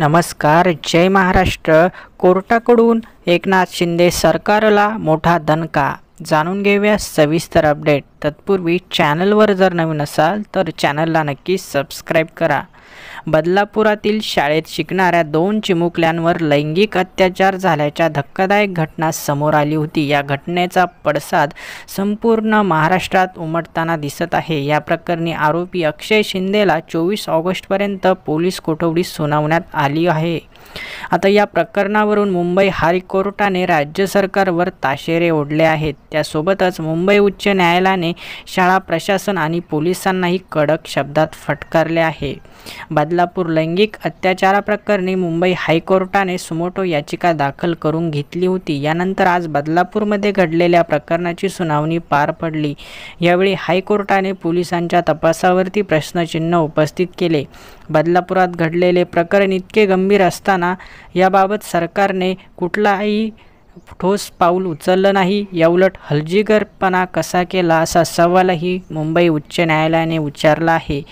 नमस्कार, जय महाराष्ट्र। कोर्टाकडून एकनाथ शिंदे सरकारला मोठा दणका। जाणून घेऊया सविस्तर अपडेट। तत्पूर्वी चॅनलवर जर नवीन असाल तर चॅनलला नक्की सबस्क्राइब करा। बदलापुरातील शाळेत शिकणाऱ्या 2 चिमुकल्यांवर लैंगिक अत्याचार झाल्याच्या धक्कादायक घटना समोर आली होती। या घटनेचा पडसाद संपूर्ण महाराष्ट्रात उमटताना दिसत आहे। या प्रकरणी आरोपी अक्षय शिंदेला 24 ऑगस्टपर्यंत पोलीस कोठडी सुनावण्यात आली आहे। आता या प्रकरणावरून मुंबई हायकोर्टाने राज्य सरकारवर ताशेरे ओढले आहेत। त्यासोबतच मुंबई उच्च न्यायालयाने शाळा प्रशासन आणि पोलिसांनाही कडक शब्दात फटकारले आहे। बदलापूर लैंगिक अत्याचाराप्रकरणी मुंबई हायकोर्टाने सुमोटो याचिका दाखल करून घेतली होती। यानंतर आज बदलापूरमध्ये घडलेल्या प्रकरणाची सुनावणी पार पडली। यावेळी हायकोर्टाने पोलिसांच्या तपासावरती प्रश्नचिन्ह उपस्थित केले। बदलापुरात घडलेले प्रकरण इतके गंभीर असताना याबाबत सरकारने कुठलाही ठोस पाऊल उचललं नाही। याउलट हलगर्जीपणा कसा केला असा सवालही मुंबई उच्च न्यायालयाने विचारला आहे।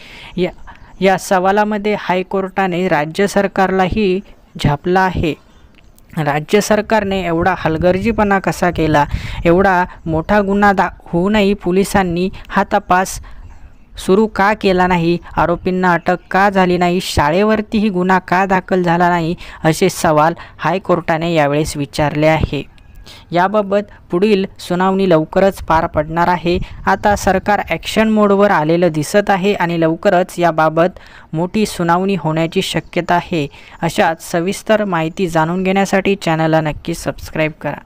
या सवालामध्ये हायकोर्टाने राज्य सरकारलाही झापला आहे। राज्य सरकारने एवढा हलगर्जीपणा कसा केला? एवढा मोठा गुन्हा होऊनही पोलिसांनी हा तपास सुरू का केला नाही? आरोपींना अटक का झाली नाही? शाळेवरतीही गुन्हा का दाखल झाला नाही? असे सवाल हायकोर्टाने यावेळेस विचारले आहे। याबाबत पुढील सुनावणी लवकरच पार पडणार आहे। आता सरकार ॲक्शन मोडवर आलेलं दिसत आहे आणि लवकरच याबाबत मोठी सुनावणी होण्याची शक्यता आहे। अशाच सविस्तर माहिती जाणून घेण्यासाठी चॅनलला नक्की सबस्क्राइब करा।